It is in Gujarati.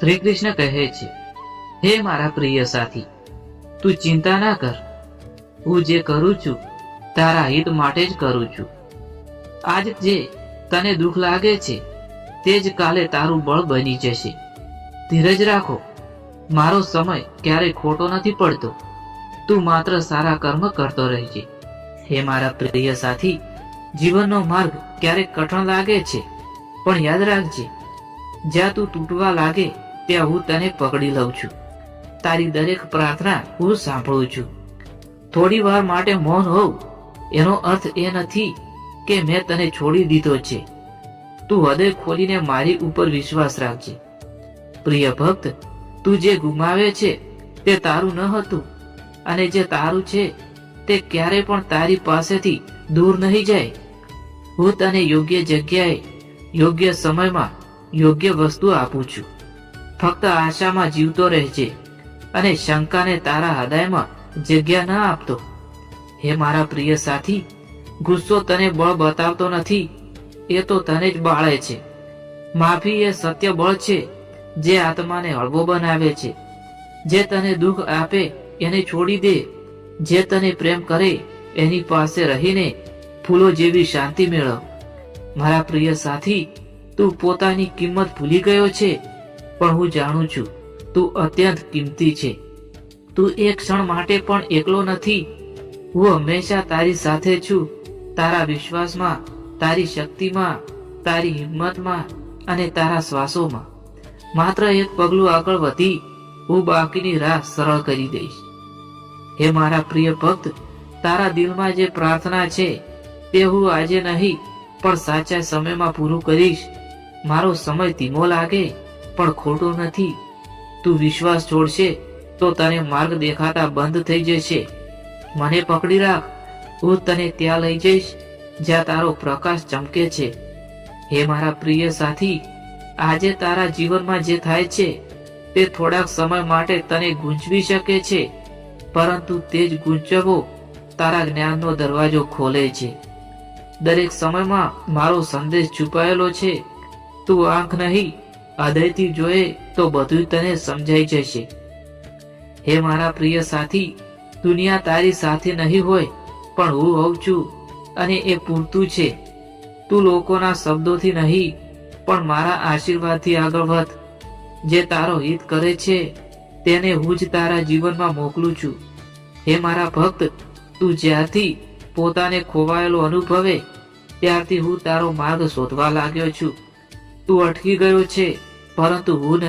શ્રી કૃષ્ણ કહે છે, હે મારા પ્રિય સાથી, તું ચિંતા ના કર. હું જે કરું છું તારા હિત માટે જ કરું છું. આજ જે તને દુઃખ લાગે છે તે જ કાલે તારું બળ બની જશે. ધીરજ રાખો, મારો સમય ક્યારેય ખોટો નથી પડતો. તું માત્ર સારા કર્મ કરતો રહેજે. હે મારા પ્રિય સાથી, જીવનનો માર્ગ ક્યારેક કઠણ લાગે છે, પણ યાદ રાખજે, જ્યાં તું તૂટવા લાગે ત્યાં હું તને પકડી લઉં છું. તારી દરેક પ્રાર્થના હું સાંભળું છું. થોડી વાર માટે મૌન હોવ એનો અર્થ એ નથી કે મેં તને છોડી દીધો છે. તું હૃદય ખોલીને મારી ઉપર વિશ્વાસ રાખજે. પ્રિય ભક્ત, તું જે ગુમાવે છે તે તારું ન હતું, અને જે તારું છે તે ક્યારેય પણ તારી પાસેથી દૂર નહીં જાય. હું તને યોગ્ય જગ્યાએ યોગ્ય સમયમાં યોગ્ય વસ્તુ આપું છું. ફક્ત આશામાં જીવતો રહેજે અને શંકાને તારા હૃદયમાં જગ્યા ન આપતો. હે મારા પ્રિય સાથી, ગુસ્સો તને બળ બતાવતો નથી, એ તો તને જ બાળે છે. માફી એ સત્ય બળ છે જે આત્માને હળવો બનાવે છે. જે તને દુઃખ આપે એને છોડી દે. જે તને પ્રેમ કરે એની પાસે રહીને ફૂલો જેવી શાંતિ મેળવ. મારા પ્રિય સાથી, તું પોતાની કિંમત ભૂલી ગયો છે, પણ હું જાણું છું તું અત્યંત કિંમતી છે. તું એક ક્ષણ માટે પણ એકલો નથી. હું હંમેશા તારી સાથે છું. તારા વિશ્વાસમાં, તારી શક્તિમાં, તારી હિંમતમાં અને તારા શ્વાસોમાં. માત્ર એક પગલું આગળ વધી હું બાકીની રાહ સરળ કરી દઈશ. હે મારા પ્રિય ભક્ત, તારા દિલમાં જે પ્રાર્થના છે તે હું આજે નહીં પણ સાચા સમયમાં પૂરું કરીશ. મારો સમય ધીમો લાગે પણ ખોટો નથી. તું વિશ્વાસ છોડશે તો તને માર્ગ દેખાતા બંધ થઈ જશે. મને પકડી રાખ, હું તને ત્યાં લઈ જઈશ જ્યાં તારો પ્રકાશ ચમકે છે. હે મારા પ્રિય સાથી, આજે તારા જીવનમાં જે થાય છે તે થોડાક સમય માટે તને ગૂંચવી શકે છે, પરંતુ તે જ ગૂંચવવો તારા જ્ઞાનનો દરવાજો ખોલે છે. દરેક સમયમાં મારો સંદેશ છુપાયેલો છે. તું આંખ નહીં હૃદયથી જોએ તો બધું તને સમજાઈ જશે. હે મારા પ્રિય સાથી, દુનિયા તારી સાથે નહીં હોય પણ હું હોઉં છું, અને એ પૂરતું છે. તું લોકોના શબ્દોથી નહીં પણ મારા આશીર્વાદથી આગળ વધ. જે તારો હિત કરે છે તેને હું જ તારા જીવનમાં મોકલું છું. હે મારા ભક્ત, તું જ્યારથી પોતાને ખોવાયેલો અનુભવે ત્યારથી હું તારો માર્ગ શોધવા લાગ્યો છું. તું અટકી ગયો છે, પરંતુ હું